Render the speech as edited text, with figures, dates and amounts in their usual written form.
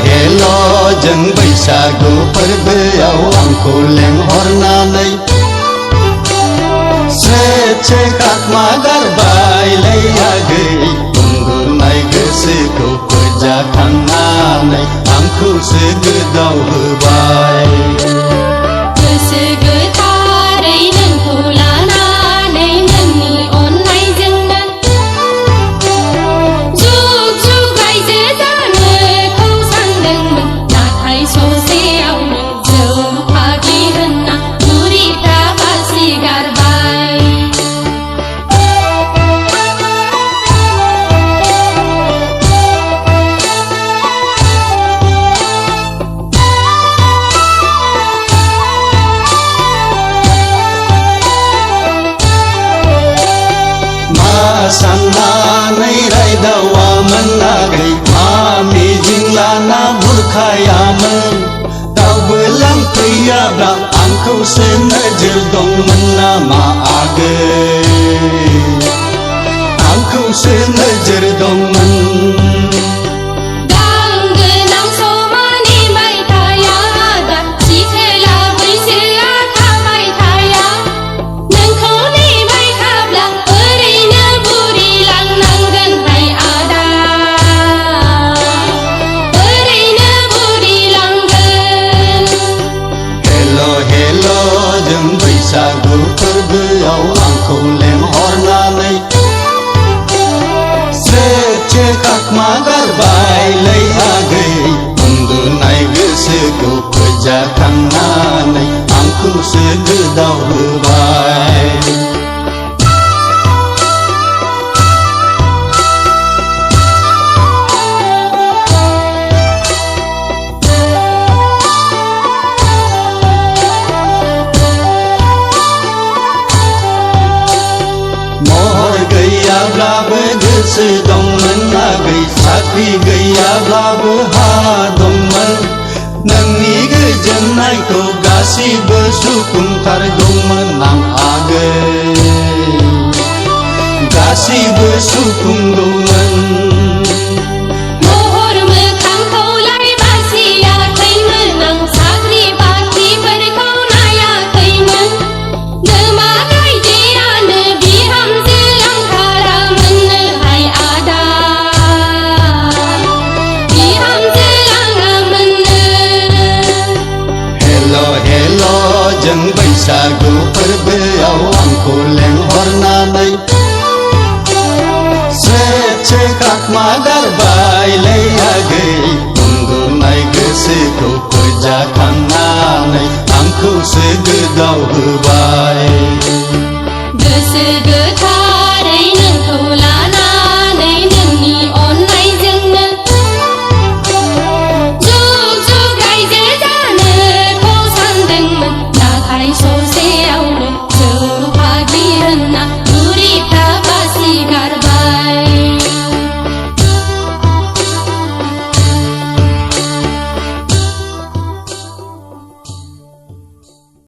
हेल' जों बैसागु फोरबोआव आंखौ लेंहरनानै स्रे खाखमा गारबायलै आगै उन्दुनाय गोसोखौ फोजाखांनानै आंखौसो गोदाव होबाय। गोसो गोथारै नोंखौ लानानै नोंनि अननायजोंनो जुग जुग रायजो जानोखौ सानदोंमोन, नाथाय ससेयावनो जौ फाग्लि होनना बुरिफ्रा बासि गारबाय। साननानै रायदावामोन आगै मा मिजिं लाना बुरखायामोन, दावबो लांफैयाब्ला आंखौसो नोजोर दंमोन नामा आगै, आंखौसो नोजोर दंमोन। बैसागु फोरबोआव आंखौ लेंहरनानै स्रे खाखमा गारबायलै आगै उन्दुनाय गोसोखौ फोजाखांनानै आंखौसो गोदाव होबाय। गैयाब्लाबो गोसो दंमोन आगै, साख्रि गैयाब्लाबो हा दंमोन, नोंनि गोजोननायखौ गासिबो सुफुंथारगौमोन आं आगै, गासिबो सुफुंगौमोन। जों बैसागु फोरबोआव आंखौ लेंहरनानै स्रे खाखमा गारबायलै आगै उन्दुनाय गोसोखौ फोजाखांनानै आंखौसो गोदाव होबाय।